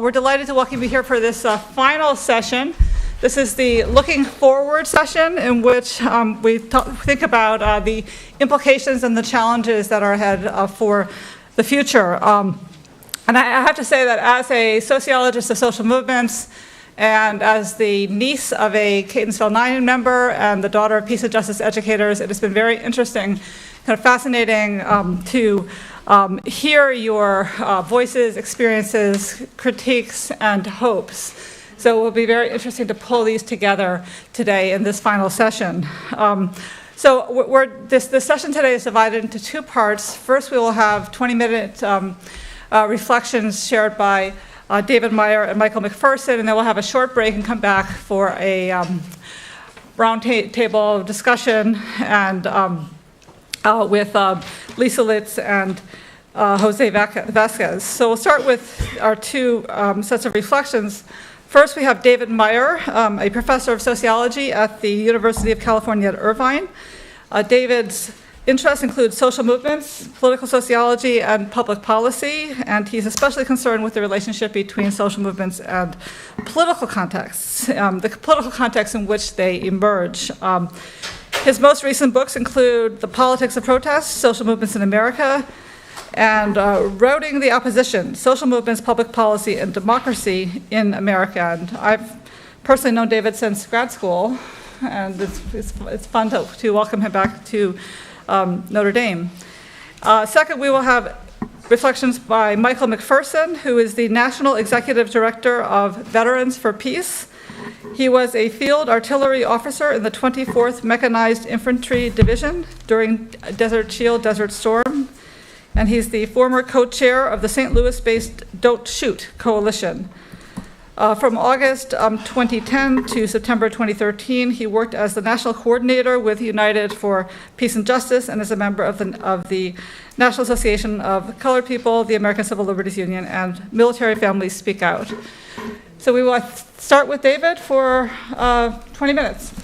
We're delighted to welcome you here for this final session. This is the looking forward session in which we think about the implications and the challenges that are ahead for the future. And I have to say that as a sociologist of social movements and as the niece of a Catonsville 9 member and the daughter of peace and justice educators, it has been very interesting, kind of fascinating to hear your voices, experiences, critiques, and hopes. So it will be very interesting to pull these together today in this final session. This session today is divided into two parts. First, we will have 20-minute reflections shared by David Meyer and Michael McPhearson, and then we'll have a short break and come back for a roundtable discussion and with Lisa Litz and Jose Vasquez. So we'll start with our two sets of reflections. First, we have David Meyer, a professor of sociology at the University of California at Irvine. David's interests include social movements, political sociology, and public policy, and he's especially concerned with the relationship between social movements and political contexts, the political context in which they emerge. His most recent books include The Politics of Protest, Social Movements in America, and Routing the Opposition, Social Movements, Public Policy, and Democracy in America. And I've personally known David since grad school, and it's fun to welcome him back to Notre Dame. Second, we will have reflections by Michael McPhearson, who is the National Executive Director of Veterans for Peace. He was a field artillery officer in the 24th Mechanized Infantry Division during Desert Shield, Desert Storm, and he's the former co-chair of the St. Louis-based Don't Shoot Coalition. From August 2010 to September 2013, he worked as the national coordinator with United for Peace and Justice and as a member of the National Association of Colored People, the American Civil Liberties Union, and Military Families Speak Out. So we will start with David for 20 minutes.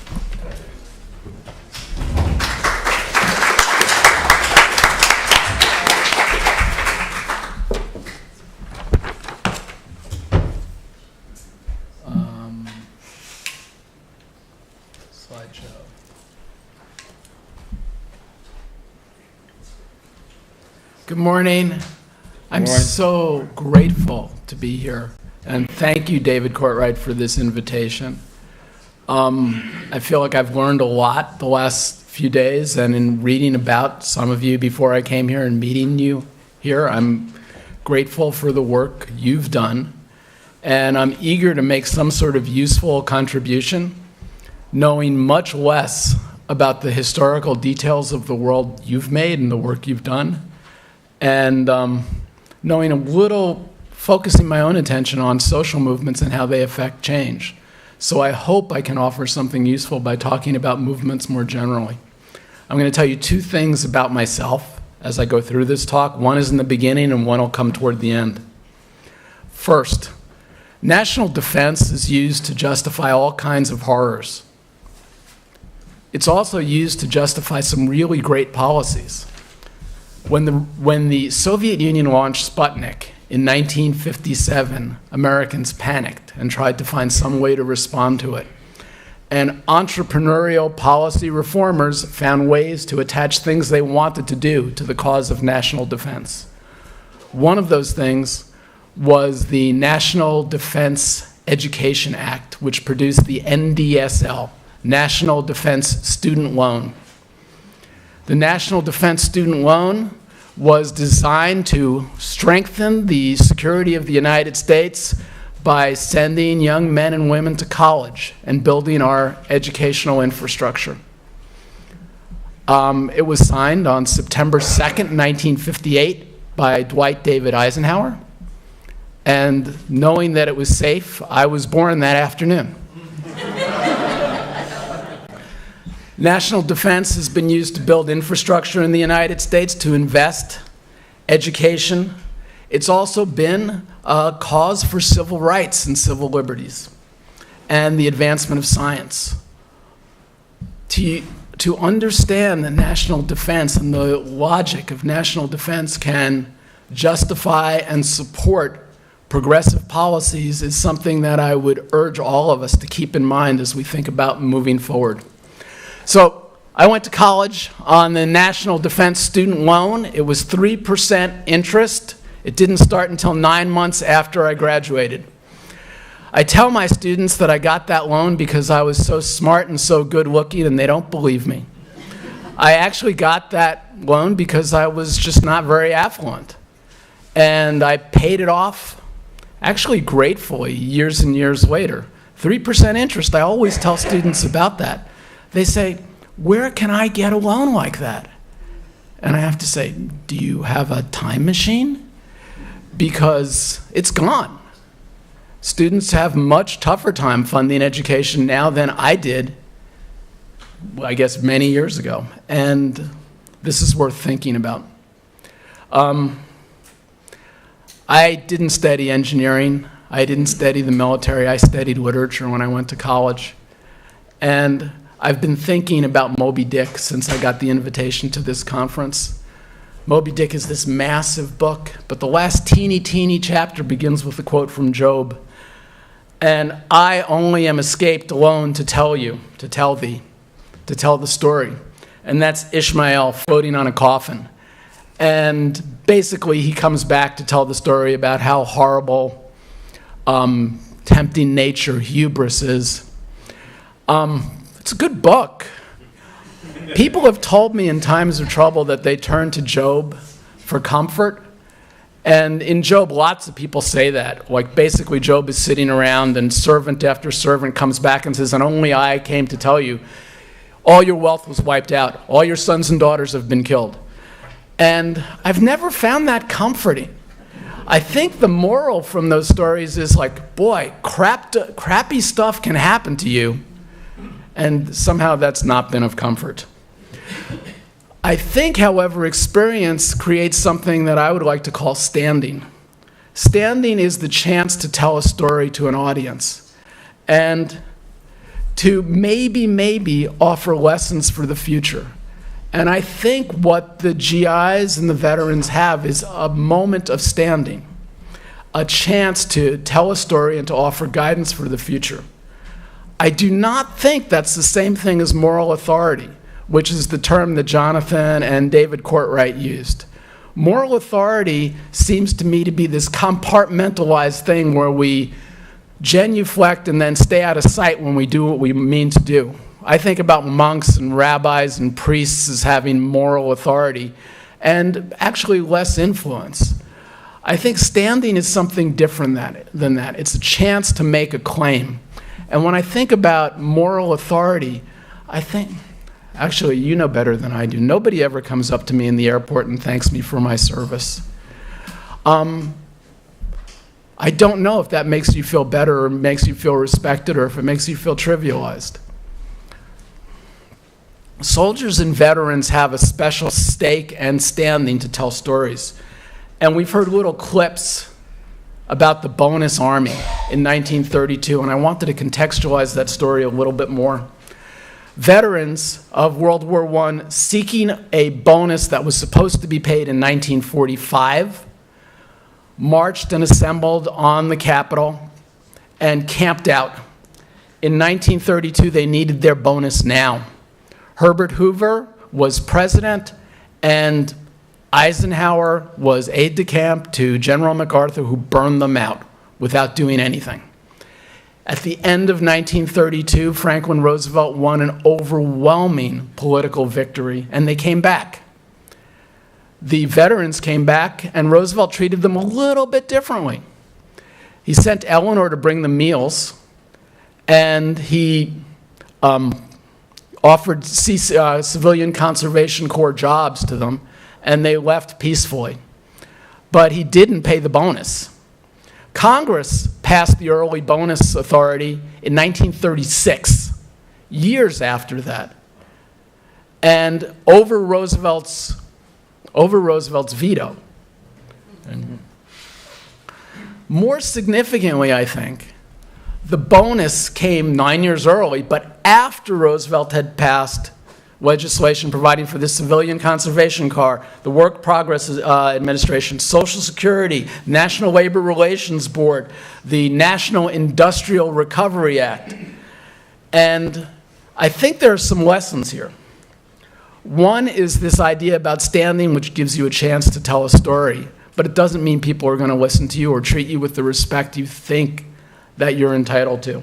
Good morning. I'm so grateful to be here. And thank you, David Courtwright, for this invitation. I feel like I've learned a lot the last few days, and in reading about some of you before I came here and meeting you here, I'm grateful for the work you've done. And I'm eager to make some sort of useful contribution, knowing much less about the historical details of the world you've made and the work you've done, and knowing a little, focusing my own attention on social movements and how they affect change. So I hope I can offer something useful by talking about movements more generally. I'm going to tell you two things about myself as I go through this talk. One is in the beginning and one will come toward the end. First, national defense is used to justify all kinds of horrors. It's also used to justify some really great policies. When the Soviet Union launched Sputnik in 1957, Americans panicked and tried to find some way to respond to it. And entrepreneurial policy reformers found ways to attach things they wanted to do to the cause of national defense. One of those things was the National Defense Education Act, which produced the NDSL, National Defense Student Loan. The National Defense Student Loan was designed to strengthen the security of the United States by sending young men and women to college and building our educational infrastructure. It was signed on September 2nd, 1958 by Dwight David Eisenhower. And knowing that it was safe, I was born that afternoon. National defense has been used to build infrastructure in the United States, to invest, education. It's also been a cause for civil rights and civil liberties and the advancement of science. To understand the national defense and the logic of national defense can justify and support progressive policies is something that I would urge all of us to keep in mind as we think about moving forward. So I went to college on the National Defense Student Loan. It was 3% interest. It didn't start until 9 months after I graduated. I tell my students that I got that loan because I was so smart and so good looking, and they don't believe me. I actually got that loan because I was just not very affluent. And I paid it off, actually gratefully, years and years later. 3% interest, I always tell students about that. They say, where can I get a loan like that? And I have to say, do you have a time machine? Because it's gone. Students have much tougher time funding education now than I did, I guess, many years ago. And this is worth thinking about. I didn't study engineering. I didn't study the military. I studied literature when I went to college. And I've been thinking about Moby Dick since I got the invitation to this conference. Moby Dick is this massive book, but the last teeny chapter begins with a quote from Job. And I only am escaped alone to tell you, to tell thee, to tell the story. And that's Ishmael floating on a coffin. And basically he comes back to tell the story about how horrible, tempting nature, hubris is. It's a good book. People have told me in times of trouble that they turn to Job for comfort. And in Job, lots of people say that. Like, basically, Job is sitting around, and servant after servant comes back and says, and only I came to tell you, all your wealth was wiped out. All your sons and daughters have been killed. And I've never found that comforting. I think the moral from those stories is like, boy, crappy stuff can happen to you, and somehow that's not been of comfort. I think, however, experience creates something that I would like to call standing. Standing is the chance to tell a story to an audience and to maybe offer lessons for the future. And I think what the GIs and the veterans have is a moment of standing, a chance to tell a story and to offer guidance for the future. I do not think that's the same thing as moral authority, which is the term that Jonathan and David Courtwright used. Moral authority seems to me to be this compartmentalized thing where we genuflect and then stay out of sight when we do what we mean to do. I think about monks and rabbis and priests as having moral authority and actually less influence. I think standing is something different than that. It's a chance to make a claim. And when I think about moral authority, I think, actually, you know better than I do. Nobody ever comes up to me in the airport and thanks me for my service. I don't know if that makes you feel better or makes you feel respected or if it makes you feel trivialized. Soldiers and veterans have a special stake and standing to tell stories. And we've heard little clips about the bonus army in 1932, and I wanted to contextualize that story a little bit more. Veterans of World War I seeking a bonus that was supposed to be paid in 1945 marched and assembled on the Capitol and camped out. In 1932, they needed their bonus now. Herbert Hoover was president, and Eisenhower was aide-de-camp to General MacArthur, who burned them out without doing anything. At the end of 1932, Franklin Roosevelt won an overwhelming political victory, and they came back. The veterans came back, and Roosevelt treated them a little bit differently. He sent Eleanor to bring them meals, and he offered civilian Conservation Corps jobs to them, and they left peacefully. But he didn't pay the bonus. Congress passed the early bonus authority in 1936, years after that, and over Roosevelt's veto. And more significantly, I think, the bonus came 9 years early, but after Roosevelt had passed legislation providing for the Civilian Conservation Corps, the Work Progress Administration, Social Security, National Labor Relations Board, the National Industrial Recovery Act. And I think there are some lessons here. One is this idea about standing, which gives you a chance to tell a story, but it doesn't mean people are going to listen to you or treat you with the respect you think that you're entitled to.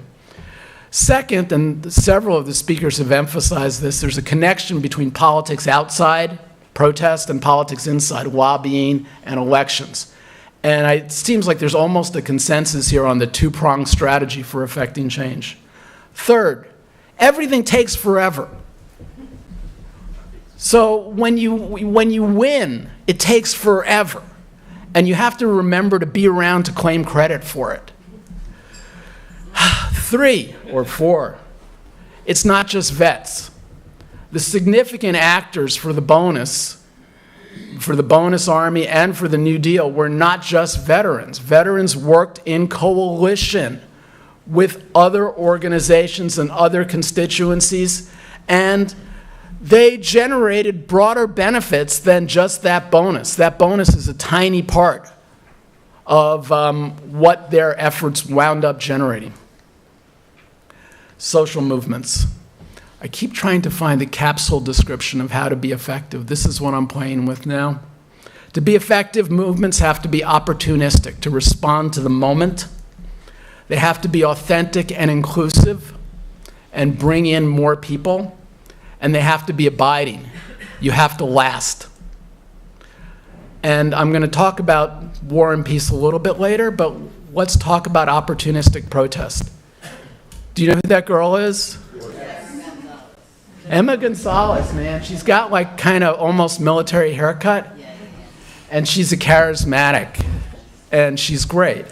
Second, and several of the speakers have emphasized this, there's a connection between politics outside protest and politics inside, lobbying and elections. And it seems like there's almost a consensus here on the two-pronged strategy for effecting change. Third, everything takes forever. So when you win, it takes forever. And you have to remember to be around to claim credit for it. 3 or 4, it's not just vets. The significant actors for the bonus army and for the New Deal were not just veterans. Veterans worked in coalition with other organizations and other constituencies, and they generated broader benefits than just that bonus. That bonus is a tiny part of what their efforts wound up generating. Social movements. I keep trying to find the capsule description of how to be effective. This is what I'm playing with now. To be effective, movements have to be opportunistic, to respond to the moment. They have to be authentic and inclusive and bring in more people. And they have to be abiding. You have to last. And I'm going to talk about war and peace a little bit later, but let's talk about opportunistic protest. Do you know who that girl is? Yes. Emma Gonzalez, man. She's got like kind of almost military haircut. And she's a charismatic. And she's great.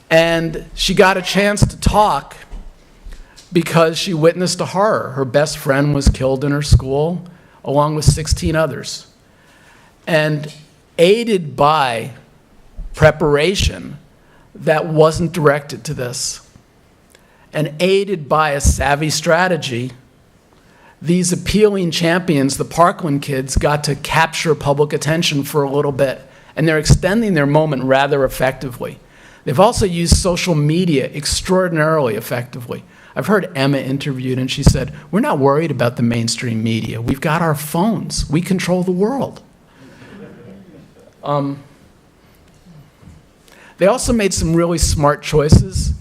And she got a chance to talk because she witnessed a horror. Her best friend was killed in her school, along with 16 others. And aided by preparation that wasn't directed to this, and aided by a savvy strategy, these appealing champions, the Parkland kids, got to capture public attention for a little bit. And they're extending their moment rather effectively. They've also used social media extraordinarily effectively. I've heard Emma interviewed, and she said, we're not worried about the mainstream media. We've got our phones. We control the world. They also made some really smart choices.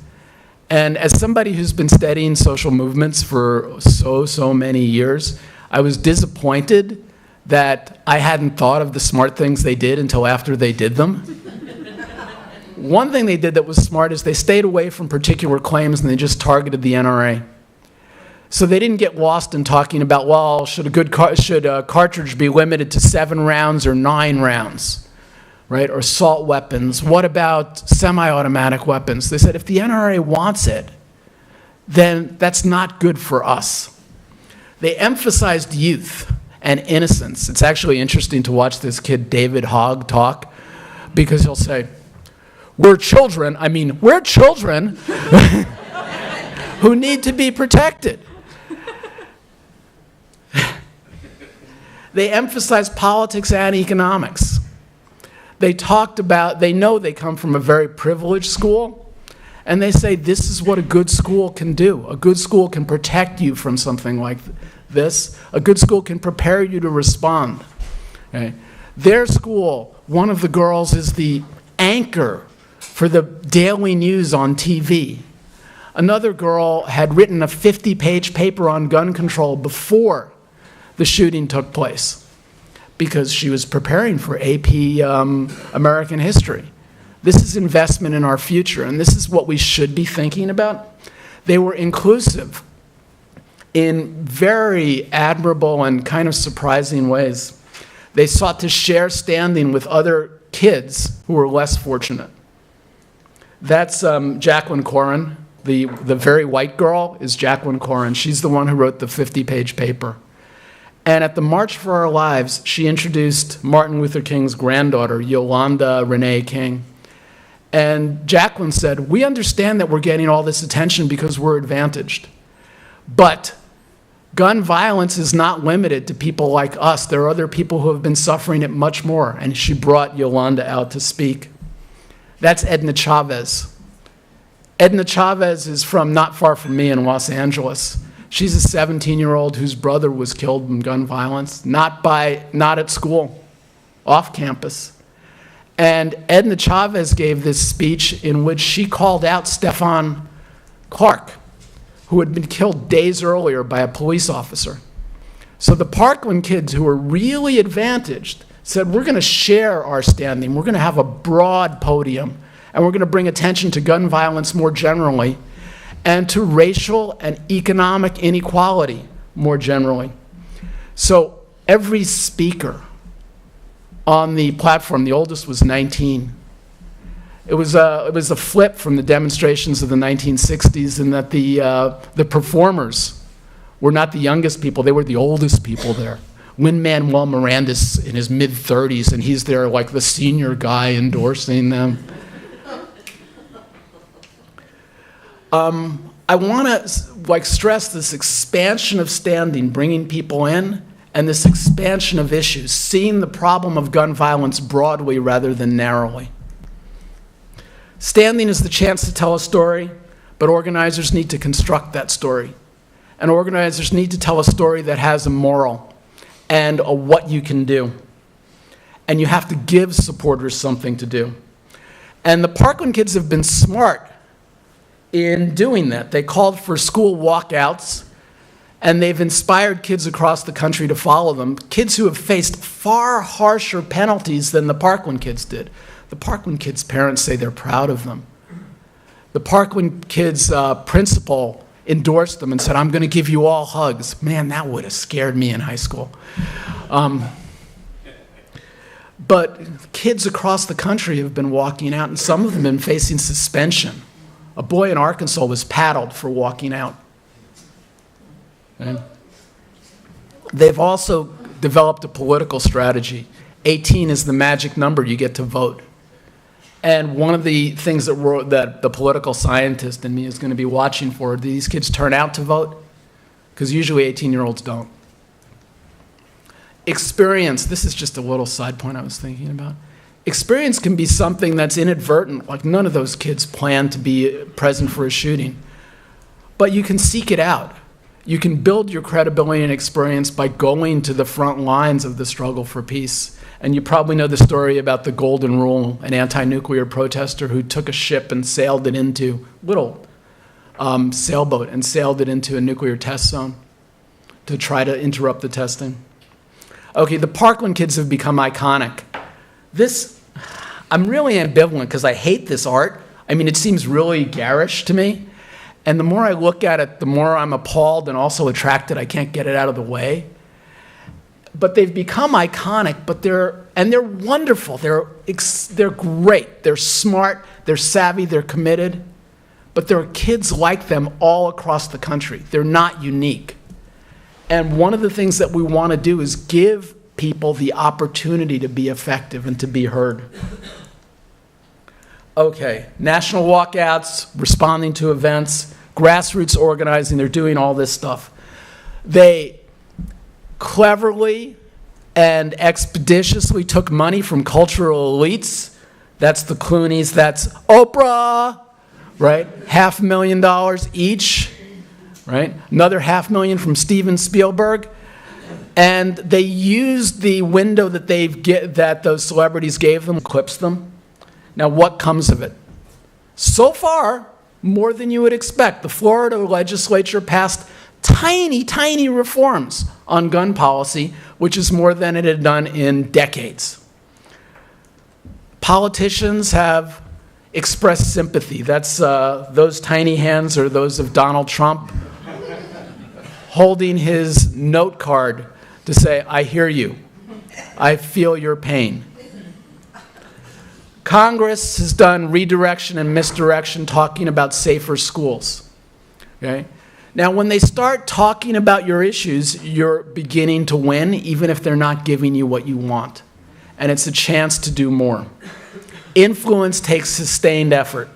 And as somebody who's been studying social movements for so many years, I was disappointed that I hadn't thought of the smart things they did until after they did them. One thing they did that was smart is they stayed away from particular claims and they just targeted the NRA. So they didn't get lost in talking about, well, should a cartridge be limited to 7 rounds or 9 rounds, right? Or assault weapons. What about semi-automatic weapons? They said if the NRA wants it, then that's not good for us. They emphasized youth and innocence. It's actually interesting to watch this kid David Hogg talk, because he'll say, we're children who need to be protected. They emphasize politics and economics. They talked about, they know they come from a very privileged school, and they say this is what a good school can do. A good school can protect you from something like this. A good school can prepare you to respond. Okay? Their school, one of the girls is the anchor for the daily news on TV. Another girl had written a 50-page paper on gun control before the shooting took place because she was preparing for AP American history. This is investment in our future, and this is what we should be thinking about. They were inclusive in very admirable and kind of surprising ways. They sought to share standing with other kids who were less fortunate. That's Jacqueline Corin. The very white girl is Jacqueline Corin. She's the one who wrote the 50-page paper. And at the March for Our Lives, she introduced Martin Luther King's granddaughter, Yolanda Renee King. And Jacqueline said, we understand that we're getting all this attention because we're advantaged. But Gun violence is not limited to people like us. There are other people who have been suffering it much more, and she brought Yolanda out to speak. That's Edna Chavez. Edna Chavez is from not far from me in Los Angeles. She's a 17-year-old whose brother was killed in gun violence, not at school, off campus. And Edna Chavez gave this speech in which she called out Stefan Clark, who had been killed days earlier by a police officer. So the Parkland kids, who were really advantaged, said, we're going to share our standing. We're going to have a broad podium, and we're going to bring attention to gun violence more generally, and to racial and economic inequality more generally. So every speaker on the platform, the oldest was 19. It was a flip from the demonstrations of the 1960s in that the performers were not the youngest people, they were the oldest people there. Lin-Manuel Miranda's in his mid-30s, and he's there like the senior guy endorsing them. I want to stress this expansion of standing, bringing people in, and this expansion of issues, seeing the problem of gun violence broadly rather than narrowly. Standing is the chance to tell a story, but organizers need to construct that story. And organizers need to tell a story that has a moral and a what you can do. And you have to give supporters something to do. And the Parkland kids have been smart in doing that. They called for school walkouts, and they've inspired kids across the country to follow them, kids who have faced far harsher penalties than the Parkland kids did. The Parkland kids' parents say they're proud of them. The Parkland kids' principal endorsed them and said, I'm going to give you all hugs. Man, that would have scared me in high school. But kids across the country have been walking out, and some of them have been facing suspension. A boy in Arkansas was paddled for walking out. Okay? They've also developed a political strategy. 18 is the magic number you get to vote. And one of the things that the political scientist in me is going to be watching for, do these kids turn out to vote? Because usually 18-year-olds don't. Experience, this is just a little side point I was thinking about. Experience can be something that's inadvertent, like none of those kids planned to be present for a shooting. But you can seek it out. You can build your credibility and experience by going to the front lines of the struggle for peace. And you probably know the story about the Golden Rule, an anti-nuclear protester who took a ship and sailed it into, little sailboat, and sailed it into a nuclear test zone to try to interrupt the testing. Okay, the Parkland kids have become iconic. I'm really ambivalent because I hate this art. I mean, it seems really garish to me. And the more I look at it, the more I'm appalled and also attracted. I can't get it out of the way. But they've become iconic, but they're wonderful. They're great. They're smart, they're savvy, they're committed. But there are kids like them all across the country. They're not unique. And one of the things that we want to do is give people the opportunity to be effective and to be heard. Okay, national walkouts, responding to events, grassroots organizing, they're doing all this stuff. They cleverly and expeditiously took money from cultural elites. That's the Clooneys, that's Oprah, right? $500,000 each, right? Another $500,000 from Steven Spielberg. And they used the window that those celebrities gave them, clips them. Now, what comes of it? So far, more than you would expect. The Florida legislature passed tiny, tiny reforms on gun policy, which is more than it had done in decades. Politicians have expressed sympathy. That's those tiny hands are those of Donald Trump holding his note card to say, I hear you. I feel your pain. Congress has done redirection and misdirection talking about safer schools. Okay? Now, when they start talking about your issues, you're beginning to win, even if they're not giving you what you want. And it's a chance to do more. Influence takes sustained effort.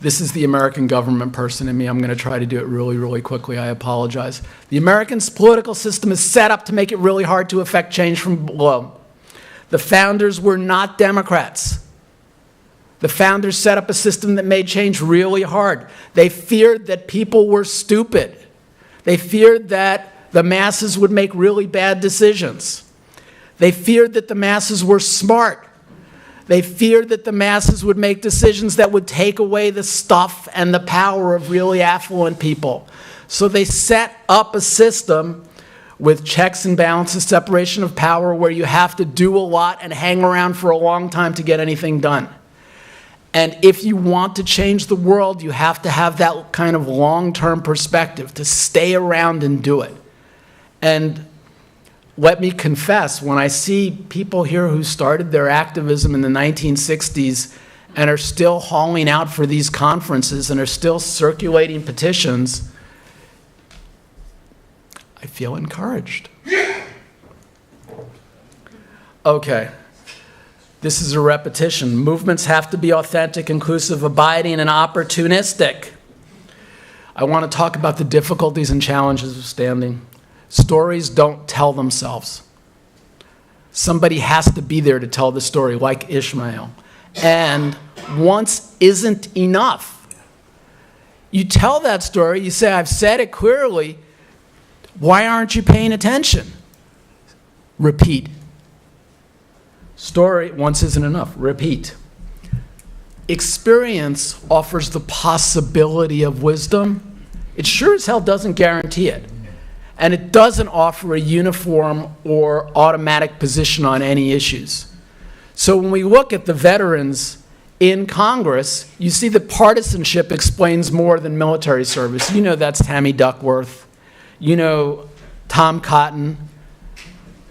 This is the American government person in me. I'm going to try to do it really, really quickly. I apologize. The American political system is set up to make it really hard to effect change from below. The founders were not Democrats. The founders set up a system that made change really hard. They feared that people were stupid. They feared that the masses would make really bad decisions. They feared that the masses were smart. They feared that the masses would make decisions that would take away the stuff and the power of really affluent people. So they set up a system with checks and balances, separation of power, where you have to do a lot and hang around for a long time to get anything done. And if you want to change the world, you have to have that kind of long-term perspective to stay around and do it. And let me confess, when I see people here who started their activism in the 1960s and are still hauling out for these conferences and are still circulating petitions, I feel encouraged. Okay. This is a repetition. Movements have to be authentic, inclusive, abiding, and opportunistic. I want to talk about the difficulties and challenges of standing. Stories don't tell themselves. Somebody has to be there to tell the story, like Ishmael. And once isn't enough. You tell that story, you say, I've said it clearly, why aren't you paying attention? Repeat. Story once isn't enough. Repeat. Experience offers the possibility of wisdom. It sure as hell doesn't guarantee it. And it doesn't offer a uniform or automatic position on any issues. So when we look at the veterans in Congress, you see that partisanship explains more than military service. You know that's Tammy Duckworth. You know Tom Cotton.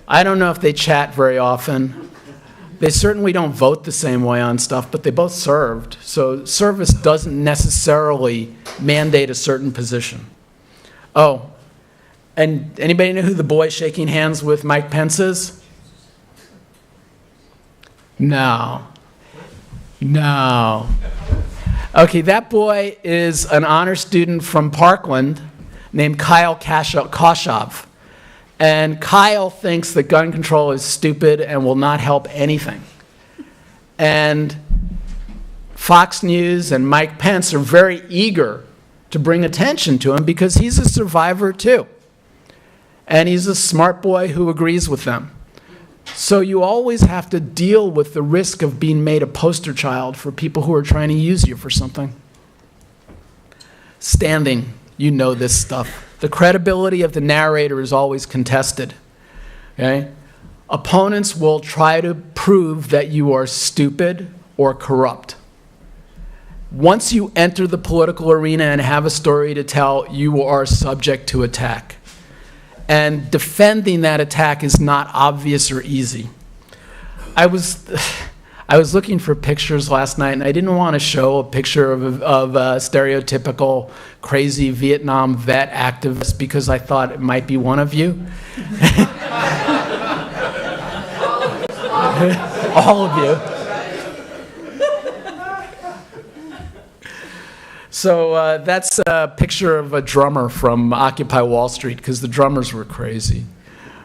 I don't know if they chat very often. They certainly don't vote the same way on stuff, but they both served. So service doesn't necessarily mandate a certain position. Oh, and anybody know who the boy shaking hands with Mike Pence is? No. Okay, that boy is an honor student from Parkland named Kyle Koshov. And Kyle thinks that gun control is stupid and will not help anything. And Fox News and Mike Pence are very eager to bring attention to him because he's a survivor too. And he's a smart boy who agrees with them. So you always have to deal with the risk of being made a poster child for people who are trying to use you for something. Standing, you know this stuff. The credibility of the narrator is always contested. Okay? Opponents will try to prove that you are stupid or corrupt. Once you enter the political arena and have a story to tell, you are subject to attack. And defending that attack is not obvious or easy. I was looking for pictures last night, and I didn't want to show a picture of a stereotypical crazy Vietnam vet activist because I thought it might be one of you. All of you. So that's a picture of a drummer from Occupy Wall Street, because the drummers were crazy,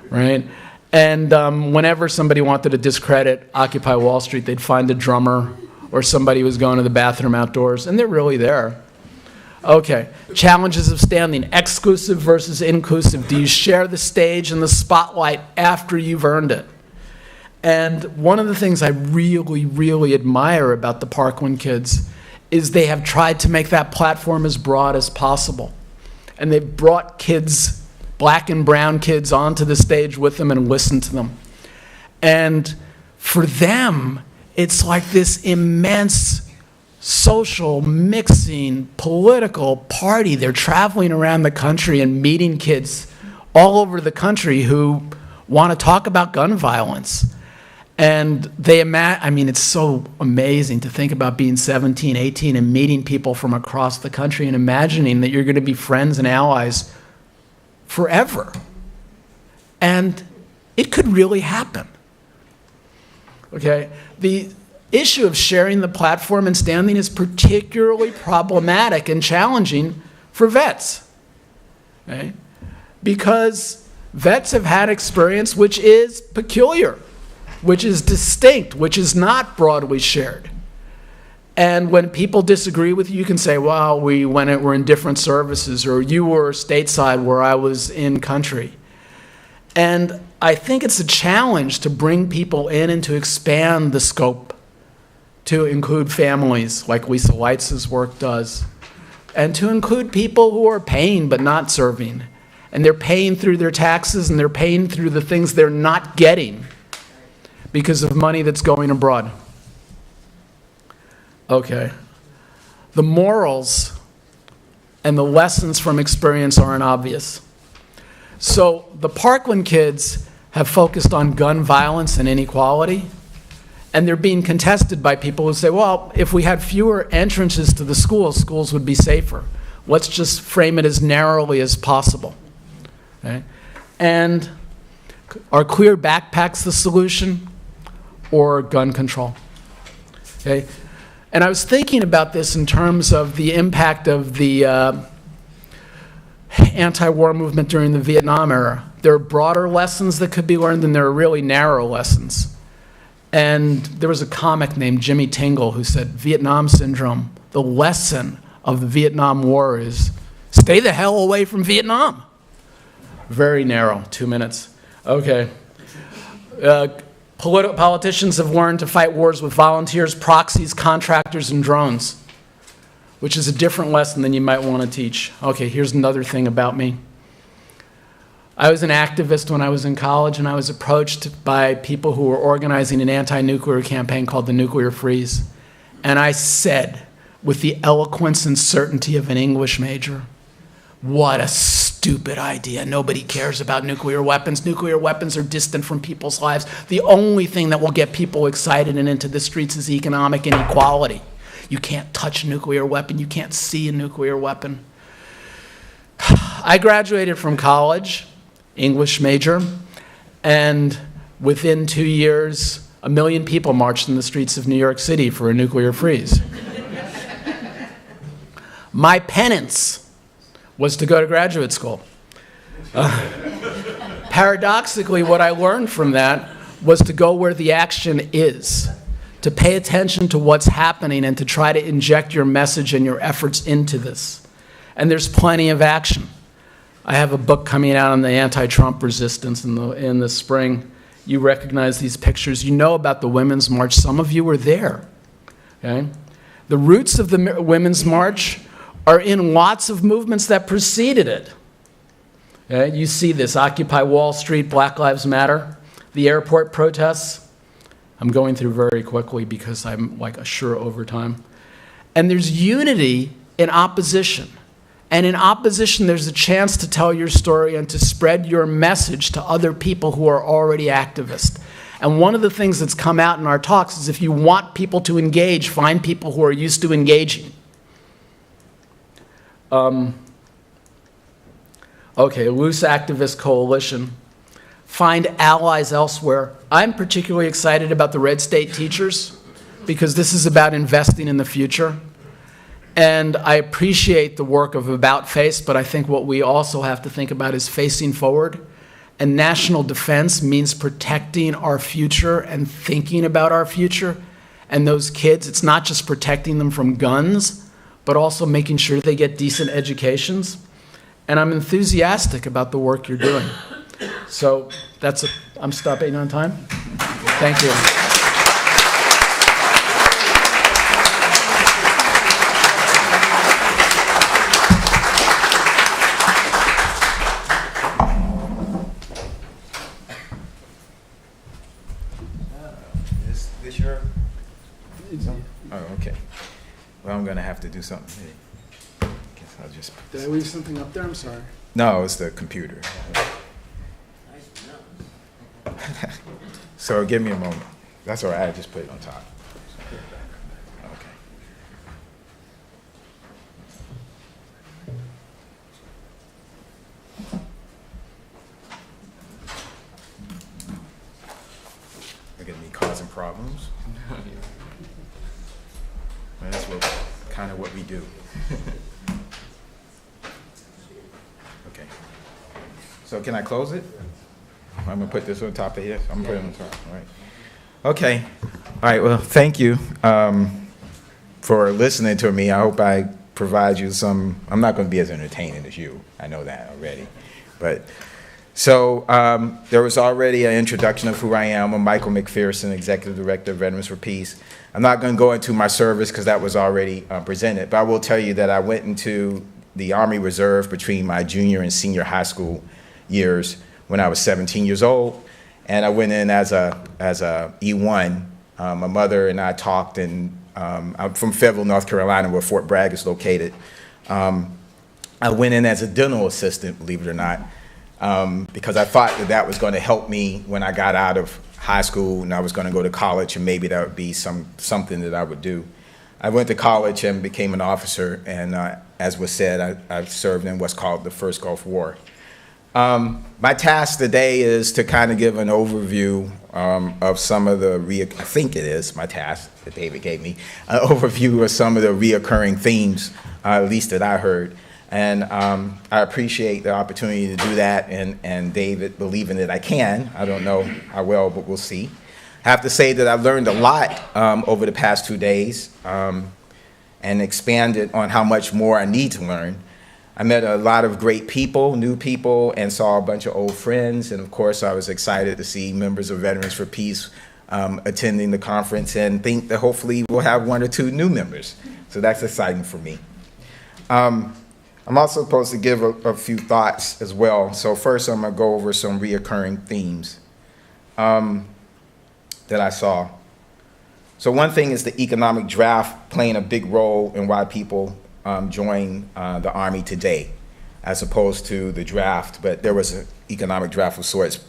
right? And whenever somebody wanted to discredit Occupy Wall Street, they'd find a drummer or somebody who was going to the bathroom outdoors, and they're really there. Okay, challenges of standing, exclusive versus inclusive. Do you share the stage and the spotlight after you've earned it? And one of the things I really, really admire about the Parkland kids is they have tried to make that platform as broad as possible. And they've brought kids, black and brown kids, onto the stage with them and listened to them. And for them, it's like this immense social, mixing, political party. They're traveling around the country and meeting kids all over the country who want to talk about gun violence. And it's so amazing to think about being 17, 18 and meeting people from across the country and imagining that you're going to be friends and allies forever. And it could really happen. Okay? issue of sharing the platform and standing is particularly problematic and challenging for vets, okay? Because vets have had experience which is peculiar, which is distinct, which is not broadly shared. And when people disagree with you, you can say, well, we're in different services, or you were stateside where I was in country. And I think it's a challenge to bring people in and to expand the scope to include families, like Lisa Leitz's work does, and to include people who are paying but not serving. And they're paying through their taxes, and they're paying through the things they're not getting because of money that's going abroad. Okay. The morals and the lessons from experience aren't obvious. So the Parkland kids have focused on gun violence and inequality, and they're being contested by people who say, well, if we had fewer entrances to the schools would be safer. Let's just frame it as narrowly as possible. Okay? And are clear backpacks the solution, or gun control? Okay? And I was thinking about this in terms of the impact of the anti-war movement during the Vietnam era. There are broader lessons that could be learned, and there are really narrow lessons. And there was a comic named Jimmy Tingle who said, Vietnam syndrome, the lesson of the Vietnam War is, stay the hell away from Vietnam. Very narrow, 2 minutes. Okay. Politicians have learned to fight wars with volunteers, proxies, contractors, and drones, which is a different lesson than you might want to teach. Okay, here's another thing about me. I was an activist when I was in college, and I was approached by people who were organizing an anti-nuclear campaign called the Nuclear Freeze. And I said, with the eloquence and certainty of an English major, what a stupid idea. Nobody cares about nuclear weapons. Nuclear weapons are distant from people's lives. The only thing that will get people excited and into the streets is economic inequality. You can't touch a nuclear weapon. You can't see a nuclear weapon. I graduated from college, English major, and within 2 years, 1 million people marched in the streets of New York City for a nuclear freeze. My penance was to go to graduate school. Paradoxically, what I learned from that was to go where the action is, to pay attention to what's happening and to try to inject your message and your efforts into this. And there's plenty of action. I have a book coming out on the anti-Trump resistance in the spring. You recognize these pictures. You know about the Women's March. Some of you were there. Okay? The roots of the Women's March are in lots of movements that preceded it. Okay? You see this, Occupy Wall Street, Black Lives Matter, the airport protests. I'm going through very quickly because I'm like a sure overtime. And there's unity in opposition. And in opposition, there's a chance to tell your story and to spread your message to other people who are already activists. And one of the things that's come out in our talks is if you want people to engage, find people who are used to engaging. Okay, loose activist coalition. Find allies elsewhere. I'm particularly excited about the Red State teachers because this is about investing in the future. And I appreciate the work of About Face, but I think what we also have to think about is facing forward. And national defense means protecting our future and thinking about our future. And those kids, it's not just protecting them from guns, but also making sure they get decent educations. And I'm enthusiastic about the work you're doing. So I'm stopping on time. Thank you. This your? Oh, okay. Well, I'm going to have to do something. I guess I'll just. Did I leave something up there? I'm sorry. No, it's the computer. So give me a moment. That's all right. I just put it on top. Okay. Look at me causing problems. kind of what we do. Okay. So can I close it? I'm gonna put this on top of here. I'm gonna put it on top. All right. Okay. All right. Well, thank you for listening to me. I hope I provide you some. I'm not going to be as entertaining as you. I know that already. But so there was already an introduction of who I am. I'm Michael McPhearson, Executive Director of Veterans for Peace. I'm not going to go into my service because that was already presented. But I will tell you that I went into the Army Reserve between my junior and senior high school years when I was 17 years old. And I went in as a E1. My mother and I talked, and I'm from Fayetteville, North Carolina, where Fort Bragg is located. I went in as a dental assistant, believe it or not, because I thought that that was going to help me when I got out of high school and I was going to go to college, and maybe that would be something that I would do. I went to college and became an officer, and as was said, I served in what's called the First Gulf War. My task today is to kind of give an overview of some of the, I think it is my task that David gave me, an overview of some of the reoccurring themes, at least that I heard. And I appreciate the opportunity to do that, and David believing that I can. I don't know how well, but we'll see. I have to say that I've learned a lot over the past 2 days and expanded on how much more I need to learn. I met a lot of great people, new people, and saw a bunch of old friends. And of course, I was excited to see members of Veterans for Peace attending the conference, and think that hopefully we'll have 1 or 2 new members. So that's exciting for me. I'm also supposed to give a few thoughts as well. So first, I'm going to go over some reoccurring themes that I saw. So one thing is the economic draft playing a big role in why people join the Army today, as opposed to the draft, but there was an economic draft of sorts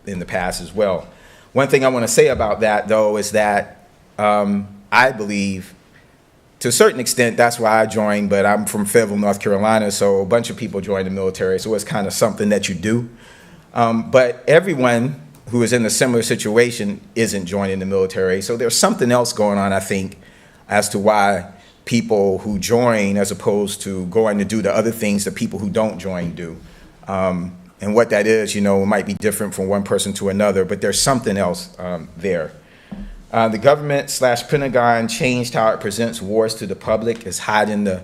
in the past as well. One thing I want to say about that, though, is that I believe, to a certain extent, that's why I joined, but I'm from Fayetteville, North Carolina, so a bunch of people joined the military, so it's kind of something that you do. But everyone who is in a similar situation isn't joining the military, so there's something else going on, I think, as to why people who join as opposed to going to do the other things that people who don't join do. And what that is, you know, it might be different from one person to another, but there's something else there. The government/Pentagon changed how it presents wars to the public. It's hiding the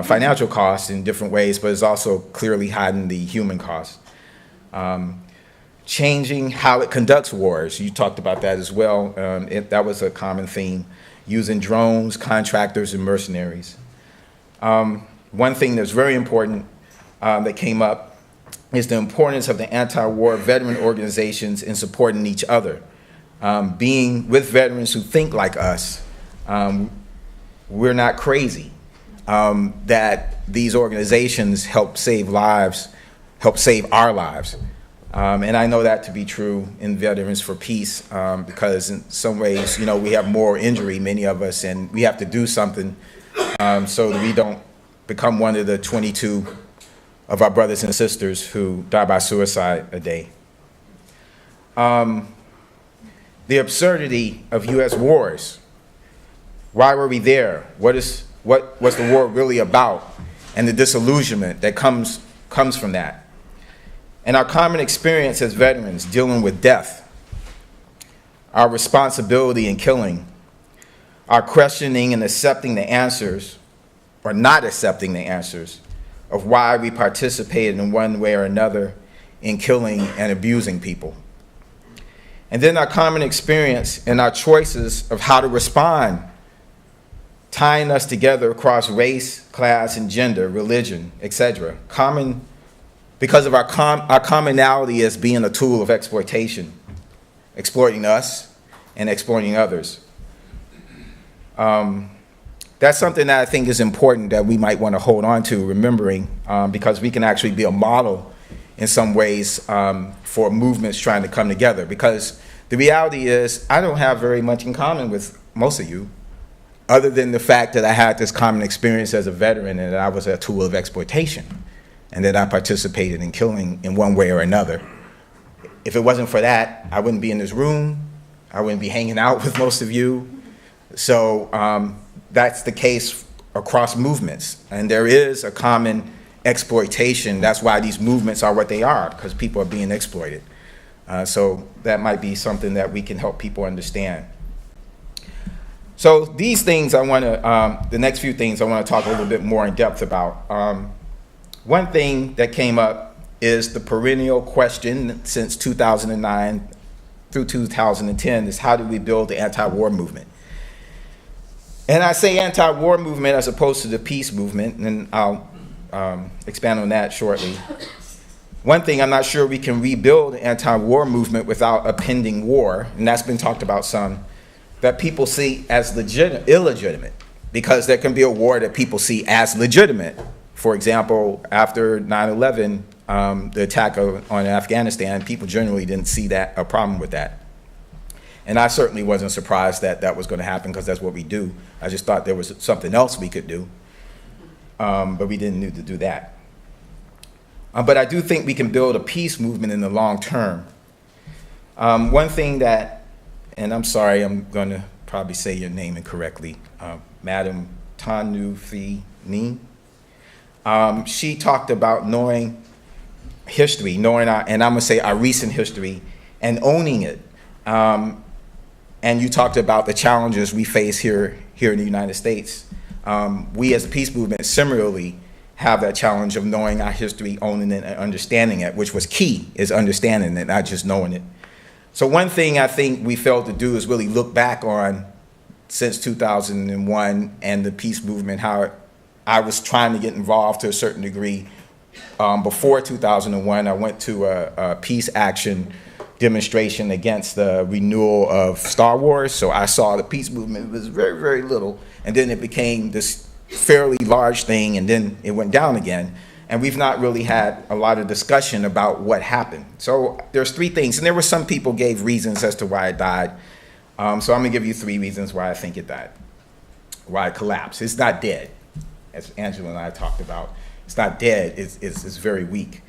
financial costs in different ways, but it's also clearly hiding the human costs. Changing how it conducts wars. You talked about that as well. That was a common theme. Using drones, contractors, and mercenaries. One thing that's very important that came up is the importance of the anti-war veteran organizations in supporting each other. Being with veterans who think like us, we're not crazy. That these organizations help save lives, help save our lives. And I know that to be true in Veterans for Peace because in some ways, you know, we have moral injury, many of us, and we have to do something so that we don't become one of the 22 of our brothers and sisters who die by suicide a day. The absurdity of U.S. wars. Why were we there? What was the war really about? And the disillusionment that comes from that. And our common experience as veterans dealing with death, our responsibility in killing, our questioning and accepting the answers, or not accepting the answers, of why we participated in one way or another in killing and abusing people. And then our common experience and our choices of how to respond, tying us together across race, class, and gender, religion, etc. Because of our commonality as being a tool of exploitation, exploiting us and exploiting others. That's something that I think is important that we might want to hold on to, remembering, because we can actually be a model in some ways for movements trying to come together. Because the reality is, I don't have very much in common with most of you, other than the fact that I had this common experience as a veteran and that I was a tool of exploitation, and that I participated in killing in one way or another. If it wasn't for that, I wouldn't be in this room. I wouldn't be hanging out with most of you. So that's the case across movements. And there is a common exploitation. That's why these movements are what they are, because people are being exploited. So that might be something that we can help people understand. So these things I want to, the next few things I want to talk a little bit more in depth about. One thing that came up is the perennial question since 2009 through 2010 is how do we build the anti-war movement? And I say anti-war movement as opposed to the peace movement, and I'll expand on that shortly. One thing, I'm not sure we can rebuild the anti-war movement without a pending war, and that's been talked about some, that people see as illegitimate, because there can be a war that people see as legitimate. For example, after 9/11, the attack on Afghanistan, people generally didn't see that a problem with that. And I certainly wasn't surprised that that was going to happen, because that's what we do. I just thought there was something else we could do, but we didn't need to do that. But I do think we can build a peace movement in the long term. One thing that, and I'm sorry, I'm going to probably say your name incorrectly, Madam Tanufini, she talked about knowing history, knowing our, and I'm going to say our recent history, and owning it. And you talked about the challenges we face here in the United States. We as a peace movement similarly have that challenge of knowing our history, owning it, and understanding it, which was key, is understanding it, not just knowing it. So one thing I think we failed to do is really look back on since 2001 and the peace movement, how I was trying to get involved to a certain degree. Before 2001, I went to a peace action demonstration against the renewal of Star Wars. So I saw the peace movement. It was very, very little. And then it became this fairly large thing, and then it went down again. And we've not really had a lot of discussion about what happened. So there's three things. And there were some people gave reasons as to why it died. So I'm going to give you three reasons why I think it died, why it collapsed. It's not dead, as Angela and I talked about. It's not dead. It's very weak.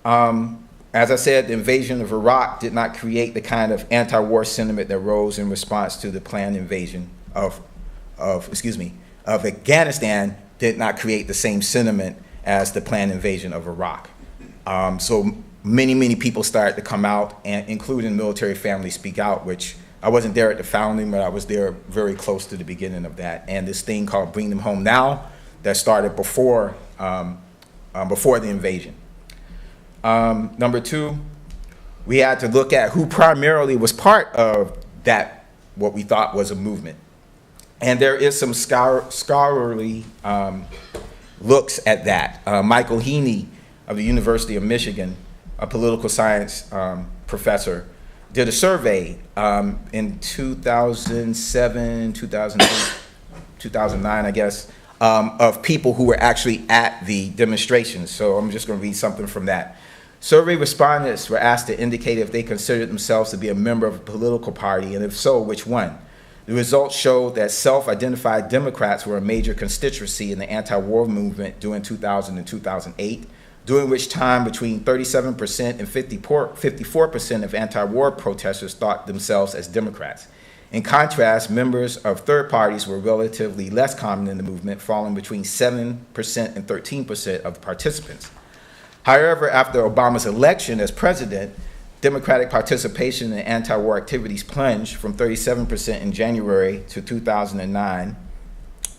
As I said, the invasion of Iraq did not create the kind of anti-war sentiment that rose in response to the planned invasion of Afghanistan. Did not create the same sentiment as the planned invasion of Iraq. So many people started to come out, and including military families speak out, which I wasn't there at the founding, but I was there very close to the beginning of that. And this thing called Bring Them Home Now that started before the invasion. Number two, we had to look at who primarily was part of that, what we thought was a movement. And there is some scholarly looks at that. Michael Heaney of the University of Michigan, a political science professor, did a survey in 2007, 2008, 2009, I guess, of people who were actually at the demonstrations. So I'm just going to read something from that. Survey respondents were asked to indicate if they considered themselves to be a member of a political party, and if so, which one. The results showed that self-identified Democrats were a major constituency in the anti-war movement during 2000 and 2008, during which time between 37% and 54% of anti-war protesters thought themselves as Democrats. In contrast, members of third parties were relatively less common in the movement, falling between 7% and 13% of participants. However, after Obama's election as president, Democratic participation in anti-war activities plunged from 37% in January to 2009,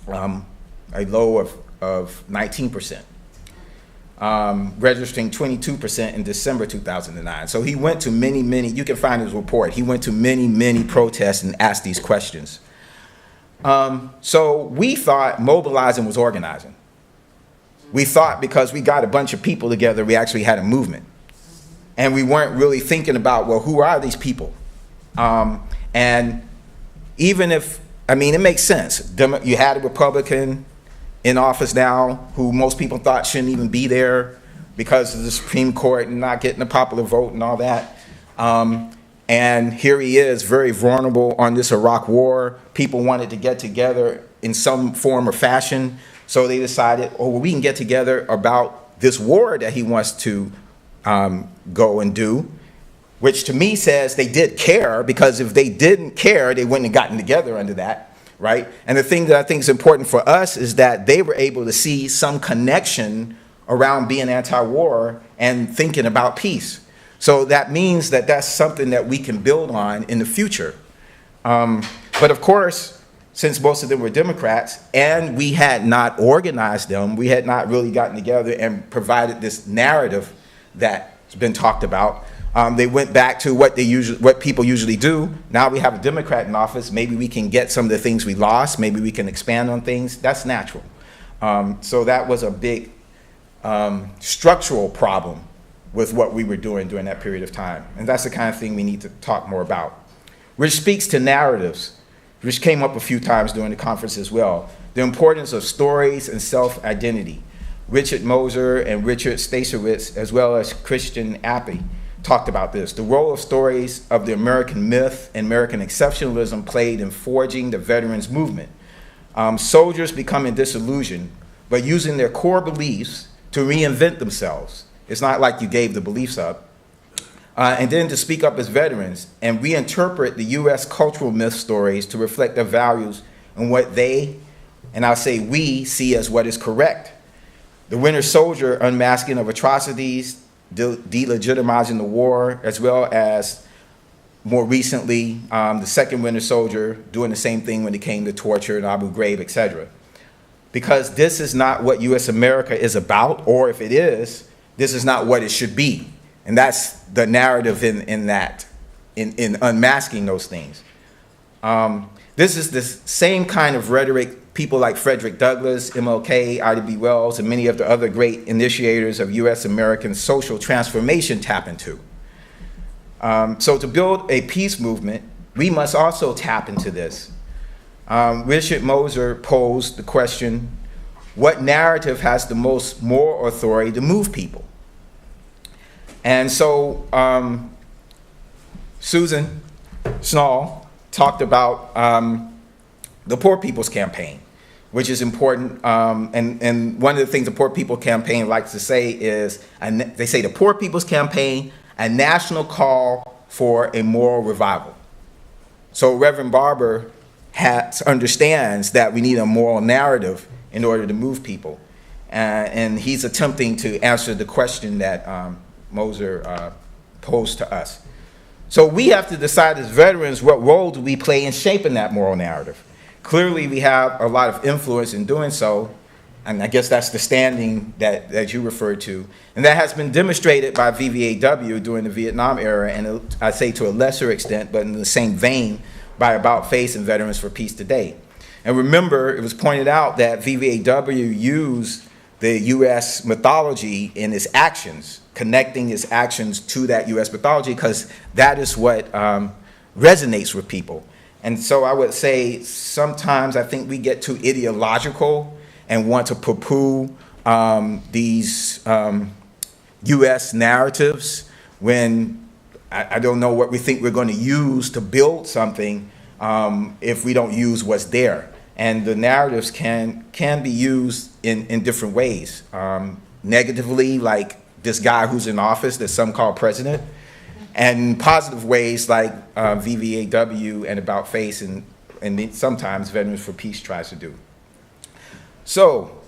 a low of 19%, registering 22% in December 2009. So he went to many, you can find his report, he went to many protests and asked these questions. So we thought mobilizing was organizing. We thought because we got a bunch of people together, we actually had a movement. And we weren't really thinking about, well, who are these people? And even if, I mean, it makes sense. You had a Republican in office now who most people thought shouldn't even be there because of the Supreme Court and not getting a popular vote and all that. And here he is, very vulnerable on this Iraq war. People wanted to get together in some form or fashion. So they decided, oh, well, we can get together about this war that he wants to go and do, which to me says they did care, because if they didn't care, they wouldn't have gotten together under that, right? And the thing that I think is important for us is that they were able to see some connection around being anti-war and thinking about peace. So that means that that's something that we can build on in the future. But of course, since most of them were Democrats and we had not organized them, we had not really gotten together and provided this narrative that's been talked about, they went back to what people usually do. Now we have a Democrat in office. Maybe we can get some of the things we lost. Maybe we can expand on things. That's natural. So that was a big structural problem with what we were doing during that period of time. And that's the kind of thing we need to talk more about. Which speaks to narratives, which came up a few times during the conference as well. The importance of stories and self-identity. Richard Moser and Richard Stasewitz, as well as Christian Appy, talked about this. The role of stories of the American myth and American exceptionalism played in forging the veterans movement. Soldiers becoming disillusioned, but using their core beliefs to reinvent themselves. It's not like you gave the beliefs up. And then to speak up as veterans and reinterpret the U.S. cultural myth stories to reflect their values and what they, and I'll say we, see as what is correct. The Winter Soldier unmasking of atrocities, delegitimizing the war, as well as more recently, the second Winter Soldier doing the same thing when it came to torture and Abu Ghraib, etc. Because this is not what U.S. America is about, or if it is, this is not what it should be. And that's the narrative in unmasking those things. This is the same kind of rhetoric people like Frederick Douglass, MLK, Ida B. Wells, and many of the other great initiators of U.S. American social transformation tap into. So to build a peace movement, we must also tap into this. Richard Moser posed the question, what narrative has the most moral authority to move people? And so Susan Snall talked about the Poor People's Campaign, which is important. And one of the things the Poor People's Campaign likes to say is, they say the Poor People's Campaign, a national call for a moral revival. So Reverend Barber understands that we need a moral narrative in order to move people. And he's attempting to answer the question that Moser posed to us. So we have to decide as veterans, what role do we play in shaping that moral narrative? Clearly, we have a lot of influence in doing so, and I guess that's the standing that you referred to. And that has been demonstrated by VVAW during the Vietnam era, and I say to a lesser extent, but in the same vein, by About Face and Veterans for Peace Today. And remember, it was pointed out that VVAW used the U.S. mythology in its actions, connecting its actions to that U.S. mythology, because that is what resonates with people. And so I would say sometimes I think we get too ideological and want to poo-poo these U.S. narratives when I don't know what we think we're going to use to build something if we don't use what's there. And the narratives can be used in different ways. Negatively, like this guy who's in office that some call president, and positive ways like VVAW and About Face and sometimes Veterans for Peace tries to do. So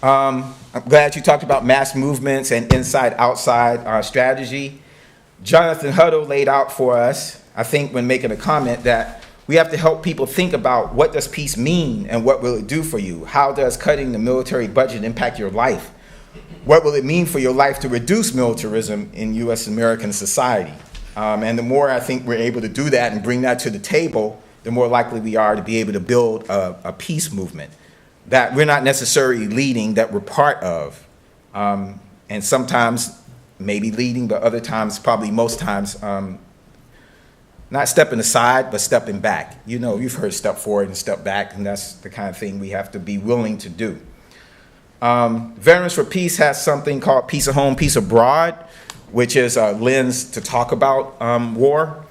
I'm glad you talked about mass movements and inside-outside strategy. Jonathan Huddle laid out for us, I think when making a comment, that we have to help people think about what does peace mean and what will it do for you? How does cutting the military budget impact your life? What will it mean for your life to reduce militarism in U.S. American society? And the more I think we're able to do that and bring that to the table, the more likely we are to be able to build a peace movement that we're not necessarily leading, that we're part of. And sometimes maybe leading, but other times, probably most times, not stepping aside, but stepping back. You know, you've heard step forward and step back, and that's the kind of thing we have to be willing to do. Veterans for Peace has something called Peace at Home, Peace Abroad, which is a lens to talk about war.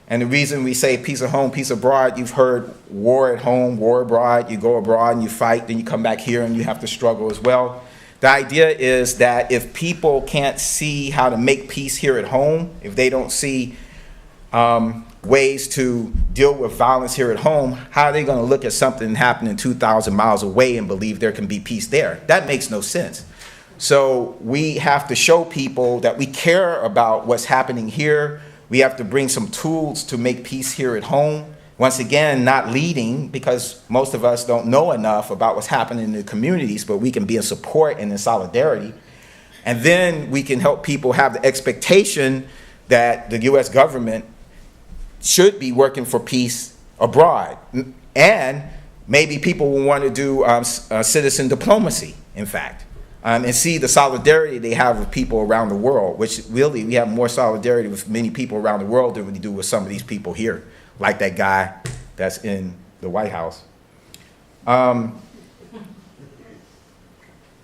And the reason we say peace at home, peace abroad, you've heard war at home, war abroad. You go abroad and you fight, then you come back here and you have to struggle as well. The idea is that if people can't see how to make peace here at home, if they don't see ways to deal with violence here at home, how are they going to look at something happening 2,000 miles away and believe there can be peace there? That makes no sense. So we have to show people that we care about what's happening here. We have to bring some tools to make peace here at home. Once again, not leading, because most of us don't know enough about what's happening in the communities, but we can be in support and in solidarity. And then we can help people have the expectation that the U.S. government should be working for peace abroad. And maybe people will want to do citizen diplomacy, in fact, and see the solidarity they have with people around the world, which really we have more solidarity with many people around the world than we do with some of these people here, like that guy that's in the White House.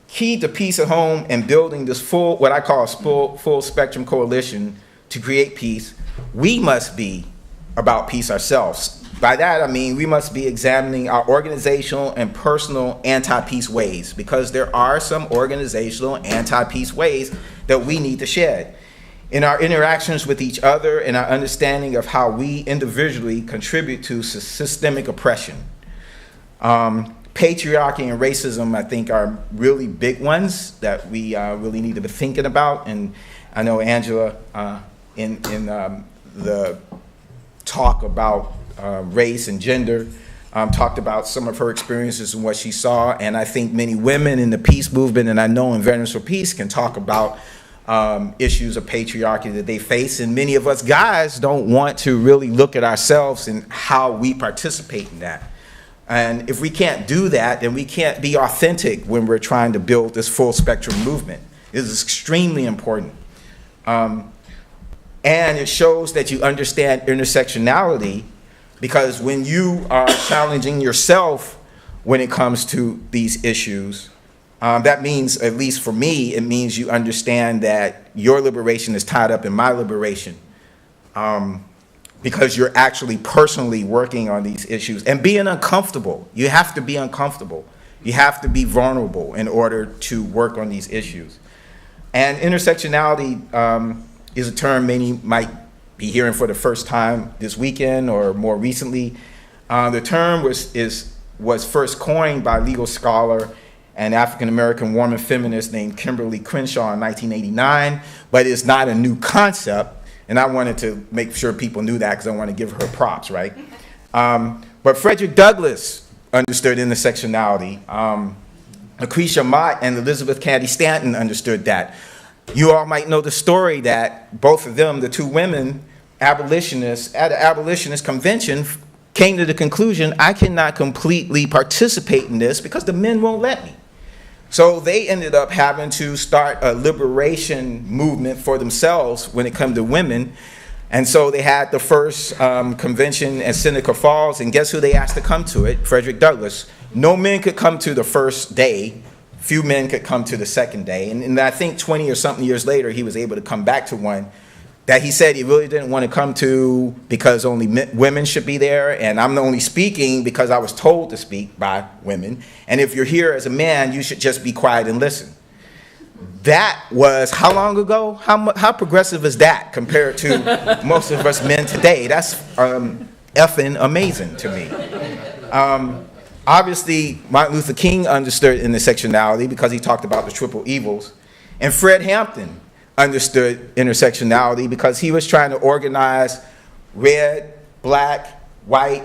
Key to peace at home and building this full, what I call a full spectrum coalition to create peace, we must be about peace ourselves. By that I mean we must be examining our organizational and personal anti-peace ways, because there are some organizational anti-peace ways that we need to shed. In our interactions with each other and our understanding of how we individually contribute to systemic oppression. Patriarchy and racism, I think, are really big ones that we really need to be thinking about. And I know Angela, in the talk about race and gender, talked about some of her experiences and what she saw. And I think many women in the peace movement, and I know in Veterans for Peace, can talk about issues of patriarchy that they face. And many of us guys don't want to really look at ourselves and how we participate in that. And if we can't do that, then we can't be authentic when we're trying to build this full spectrum movement. It is extremely important. And it shows that you understand intersectionality, because when you are challenging yourself when it comes to these issues, that means, at least for me, it means you understand that your liberation is tied up in my liberation. Because you're actually personally working on these issues and being uncomfortable. You have to be uncomfortable. You have to be vulnerable in order to work on these issues. And intersectionality is a term many might be hearing for the first time this weekend or more recently. The term was first coined by legal scholar and African-American woman feminist named Kimberly Crenshaw in 1989, but it's not a new concept. And I wanted to make sure people knew that because I want to give her props, right? But Frederick Douglass understood intersectionality. Lucretia Mott and Elizabeth Cady Stanton understood that. You all might know the story that both of them, the two women, abolitionists, at an abolitionist convention, came to the conclusion, I cannot completely participate in this because the men won't let me. So they ended up having to start a liberation movement for themselves when it comes to women. And so they had the first convention at Seneca Falls, and guess who they asked to come to it? Frederick Douglass. No men could come to the first day. Few men could come to the second day. And I think 20 or something years later, he was able to come back to one that he said he really didn't want to come to because only women should be there, and I'm only speaking because I was told to speak by women, and if you're here as a man, you should just be quiet and listen. That was how long ago? How progressive is that compared to most of us men today? That's effing amazing to me. Obviously, Martin Luther King understood intersectionality because he talked about the triple evils, and Fred Hampton understood intersectionality because he was trying to organize red, black, white,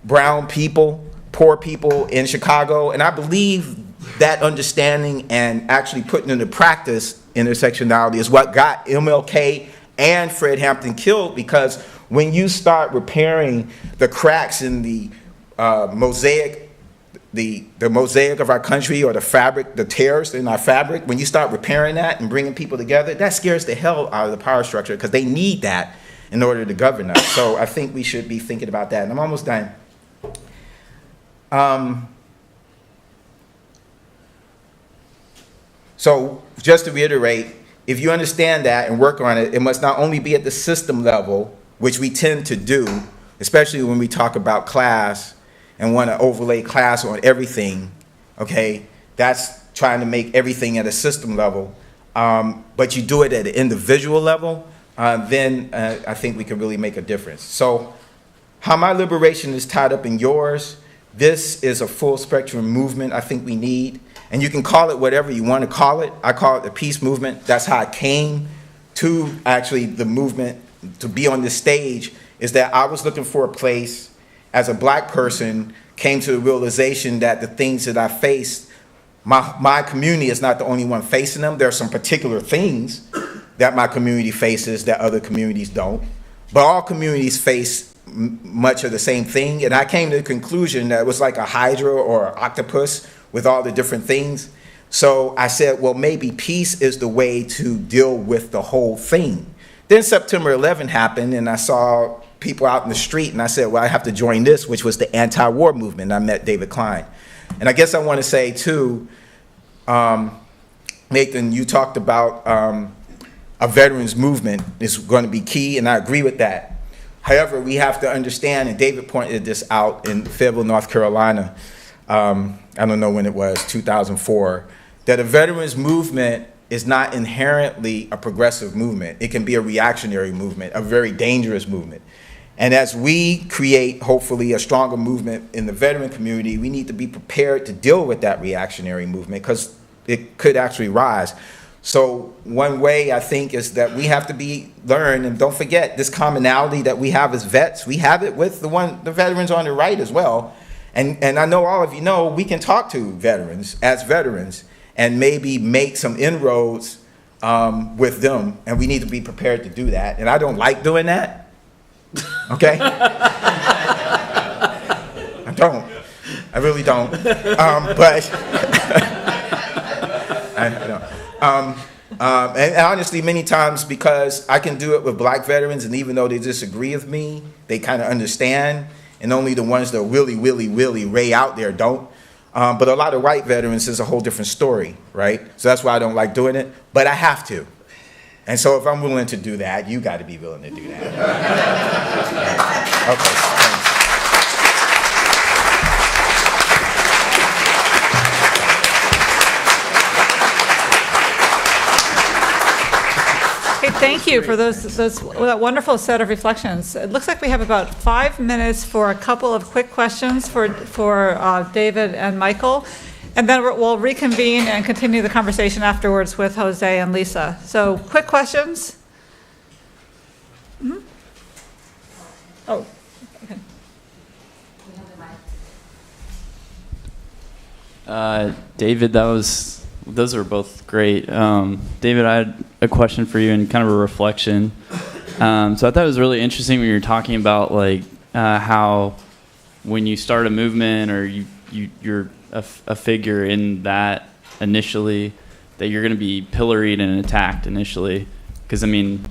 brown people, poor people in Chicago. And I believe that understanding and actually putting into practice intersectionality is what got MLK and Fred Hampton killed, because when you start repairing the cracks in the mosaic, the mosaic of our country, or the fabric, the tears in our fabric, when you start repairing that and bringing people together, that scares the hell out of the power structure, because they need that in order to govern us. So I think we should be thinking about that. And I'm almost done. So just to reiterate, if you understand that and work on it, it must not only be at the system level, which we tend to do, especially when we talk about class, and want to overlay class on everything, okay? That's trying to make everything at a system level. But you do it at an individual level. then I think we can really make a difference. So how my liberation is tied up in yours, this is a full spectrum movement I think we need. And you can call it whatever you want to call it. I call it the peace movement. That's how I came to actually the movement, to be on this stage, is that I was looking for a place as a black person, came to the realization that the things that I faced, my community is not the only one facing them. There are some particular things that my community faces that other communities don't. But all communities face much of the same thing. And I came to the conclusion that it was like a hydra or an octopus with all the different things. So I said, well, maybe peace is the way to deal with the whole thing. Then September 11 happened, and I saw people out in the street, and I said, well, I have to join this, which was the anti-war movement. And I met David Klein. And I guess I want to say, too, Nathan, you talked about a veterans movement is going to be key, and I agree with that. However, we have to understand, and David pointed this out in Fayetteville, North Carolina, I don't know when it was, 2004, that a veterans movement is not inherently a progressive movement. It can be a reactionary movement, a very dangerous movement. And as we create, hopefully, a stronger movement in the veteran community, we need to be prepared to deal with that reactionary movement because it could actually rise. So one way, I think, is that we have to learn, and don't forget, this commonality that we have as vets, we have it with the veterans on the right as well. And I know all of you know we can talk to veterans as veterans and maybe make some inroads with them, and we need to be prepared to do that. And I don't like doing that. Okay? I don't. I really don't. But I don't. And honestly, many times, because I can do it with black veterans, and even though they disagree with me, they kind of understand, and only the ones that are really, really, really way out there don't. But a lot of white veterans is a whole different story, right? So that's why I don't like doing it, but I have to. And so if I'm willing to do that, you got to be willing to do that. Okay, thanks. Okay, thank you for that wonderful set of reflections. It looks like we have about 5 minutes for a couple of quick questions for David and Michael, and then we'll reconvene and continue the conversation afterwards with Jose and Lisa. So, quick questions? Mm-hmm. Oh, okay. David, those are both great. David, I had a question for you and kind of a reflection. So I thought it was really interesting when you were talking about like how when you start a movement or you're a figure in that initially, that you're going to be pilloried and attacked initially. Because I mean,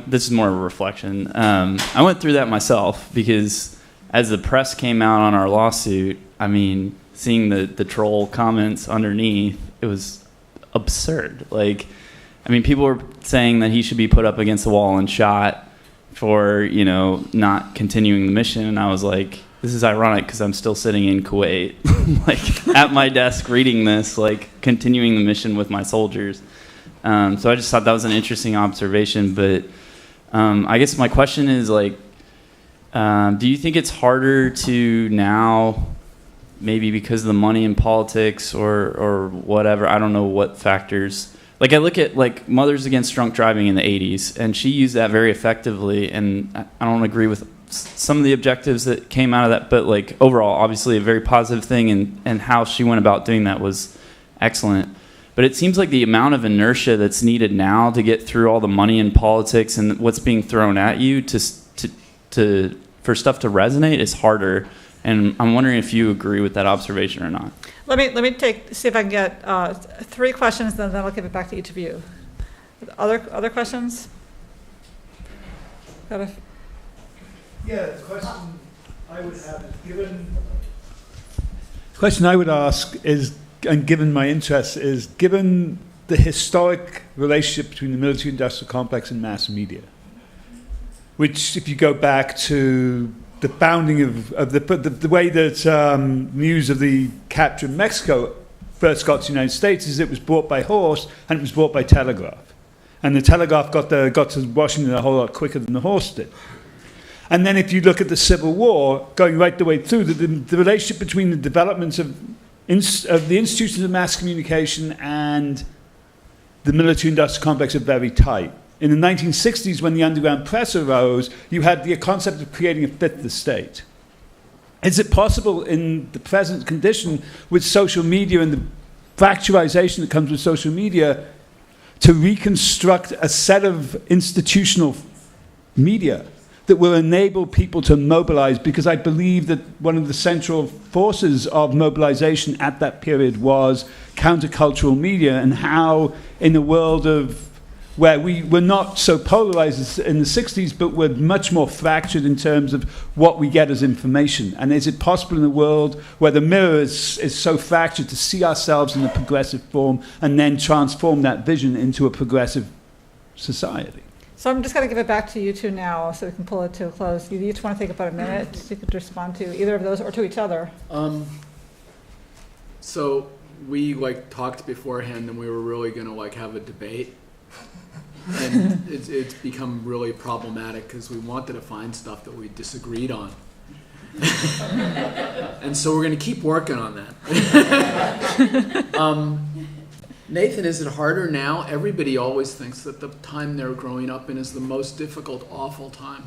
this is more of a reflection. I went through that myself because as the press came out on our lawsuit, I mean, seeing the troll comments underneath, it was absurd. Like, I mean, people were saying that he should be put up against the wall and shot for, not continuing the mission. And I was like, this is ironic because I'm still sitting in Kuwait, like at my desk reading this, like continuing the mission with my soldiers. So I just thought that was an interesting observation. But I guess my question is like, do you think it's harder to now, maybe because of the money in politics or whatever, I don't know what factors. Like I look at like Mothers Against Drunk Driving in the 80s, and she used that very effectively, and I don't agree with some of the objectives that came out of that, but like overall, obviously a very positive thing, and how she went about doing that was excellent. But it seems like the amount of inertia that's needed now to get through all the money in politics and what's being thrown at you for stuff to resonate is harder. And I'm wondering if you agree with that observation or not. let me see if I can get 3 questions, then I'll give it back to each of you. Other questions? Yeah, the question I would have is the question I would ask is, and given my interest, is given the historic relationship between the military-industrial complex and mass media, which, if you go back to the founding of the way that news of the capture of Mexico first got to the United States, is it was brought by horse and it was brought by telegraph. And the telegraph got to Washington a whole lot quicker than the horse did. And then if you look at the Civil War, going right the way through, the relationship between the developments of the institutions of mass communication and the military-industrial complex are very tight. In the 1960s, when the underground press arose, you had the concept of creating a fifth estate. Is it possible in the present condition with social media and the fracturization that comes with social media to reconstruct a set of institutional media that will enable people to mobilize? Because I believe that one of the central forces of mobilization at that period was countercultural media, and how in a world of where we were not so polarized in the 60s, but we're much more fractured in terms of what we get as information. And is it possible in a world where the mirror is so fractured to see ourselves in a progressive form and then transform that vision into a progressive society? So I'm just going to give it back to you two now so we can pull it to a close. You each want to take about a minute so you could respond to either of those or to each other. So we talked beforehand and we were really going to have a debate. And it's become really problematic because we wanted to find stuff that we disagreed on. And so we're going to keep working on that. Nathan, is it harder now? Everybody always thinks that the time they're growing up in is the most difficult, awful time.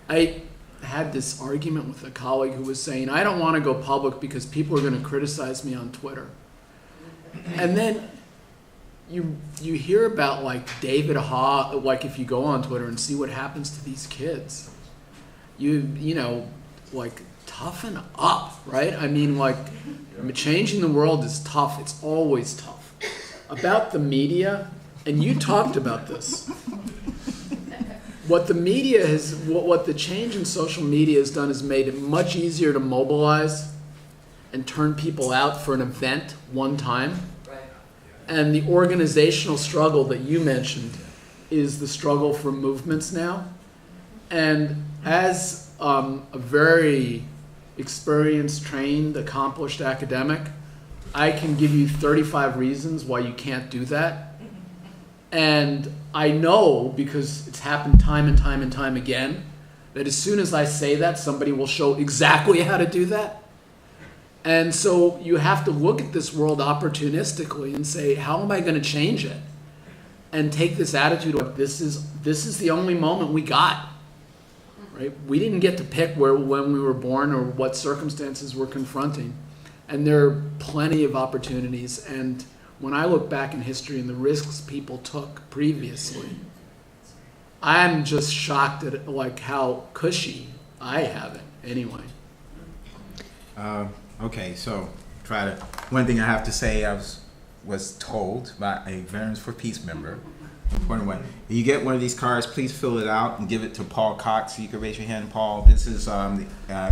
I had this argument with a colleague who was saying, I don't want to go public because people are going to criticize me on Twitter. And then you hear about David Ha, if you go on Twitter and see what happens to these kids, toughen up, right? I mean, changing the world is tough. It's always tough. About the media, and you talked about this. What the media has, what the change in social media has done is made it much easier to mobilize and turn people out for an event one time. Right. And the organizational struggle that you mentioned is the struggle for movements now. And as a very experienced, trained, accomplished academic, I can give you 35 reasons why you can't do that. And I know, because it's happened time and time and time again, that as soon as I say that, somebody will show exactly how to do that. And so you have to look at this world opportunistically and say, how am I going to change it? And take this attitude of, this is the only moment we got. Right? We didn't get to pick when we were born or what circumstances we're confronting. And there are plenty of opportunities. And when I look back in history and the risks people took previously, I'm just shocked at how cushy I have it anyway. Okay, so one thing I have to say, I was told by a Veterans for Peace member, important one. If you get one of these cards, please fill it out and give it to Paul Cox. You can raise your hand, Paul. This is the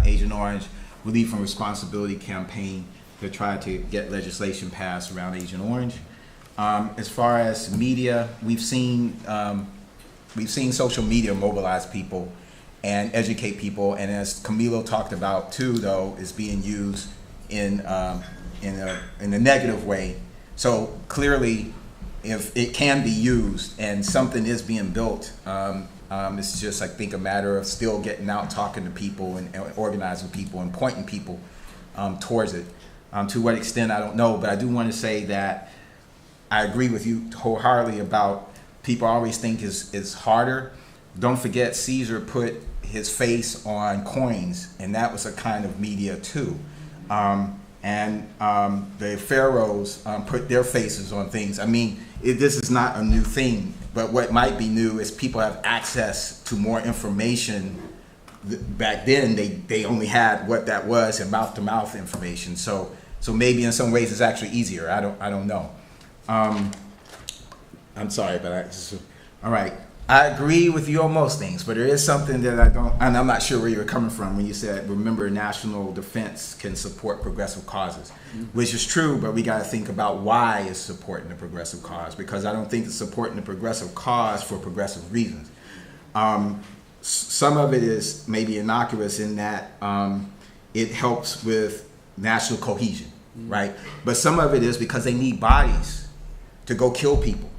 Agent Orange Relief and Responsibility Campaign to try to get legislation passed around Agent Orange. As far as media, we've seen social media mobilize people and educate people, and as Camilo talked about too, though, is being used in a negative way. So clearly, if it can be used and something is being built, it's just, I think, a matter of still getting out, talking to people and organizing people and pointing people towards it. To what extent, I don't know, but I do want to say that I agree with you wholeheartedly about people always think is harder. Don't forget, Caesar put his face on coins, and that was a kind of media too. The pharaohs put their faces on things. I mean, this is not a new thing, but what might be new is people have access to more information. Back then, they only had what that was and mouth-to-mouth information. So maybe in some ways it's actually easier. I don't know. I'm sorry, but all right. I agree with you on most things, but there is something that I don't, and I'm not sure where you're coming from when you said, remember, national defense can support progressive causes, which is true, but we got to think about why it's supporting the progressive cause, because I don't think it's supporting the progressive cause for progressive reasons. Some of it is maybe innocuous in that it helps with national cohesion, right? But some of it is because they need bodies to go kill people.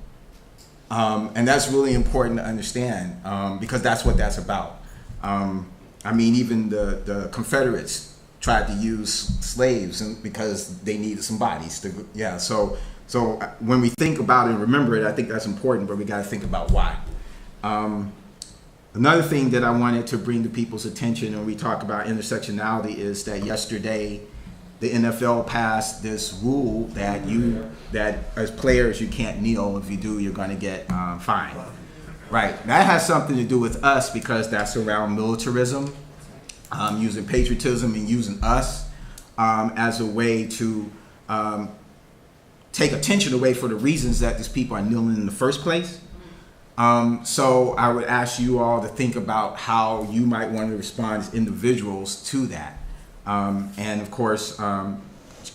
And that's really important to understand because that's what that's about. I mean, even the Confederates tried to use slaves because they needed some bodies to, yeah. So when we think about it and remember it, I think that's important, but we got to think about why. Another thing that I wanted to bring to people's attention when we talk about intersectionality is that yesterday the NFL passed this rule that as players you can't kneel. If you do, you're going to get fined. Right. That has something to do with us because that's around militarism, using patriotism and using us as a way to take attention away for the reasons that these people are kneeling in the first place. So I would ask you all to think about how you might want to respond as individuals to that. And of course,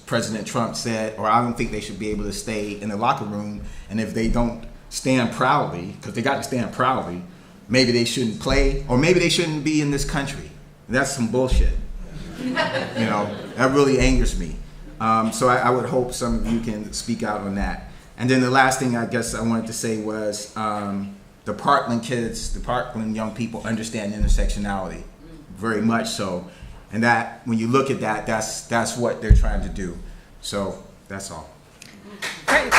President Trump said, or I don't think they should be able to stay in the locker room. And if they don't stand proudly, because they got to stand proudly, maybe they shouldn't play, or maybe they shouldn't be in this country. That's some bullshit. You know, that really angers me. So I would hope some of you can speak out on that. And then the last thing I guess I wanted to say was the Parkland kids, the Parkland young people understand intersectionality, very much so. And that, when you look at that, that's what they're trying to do. So that's all. Great.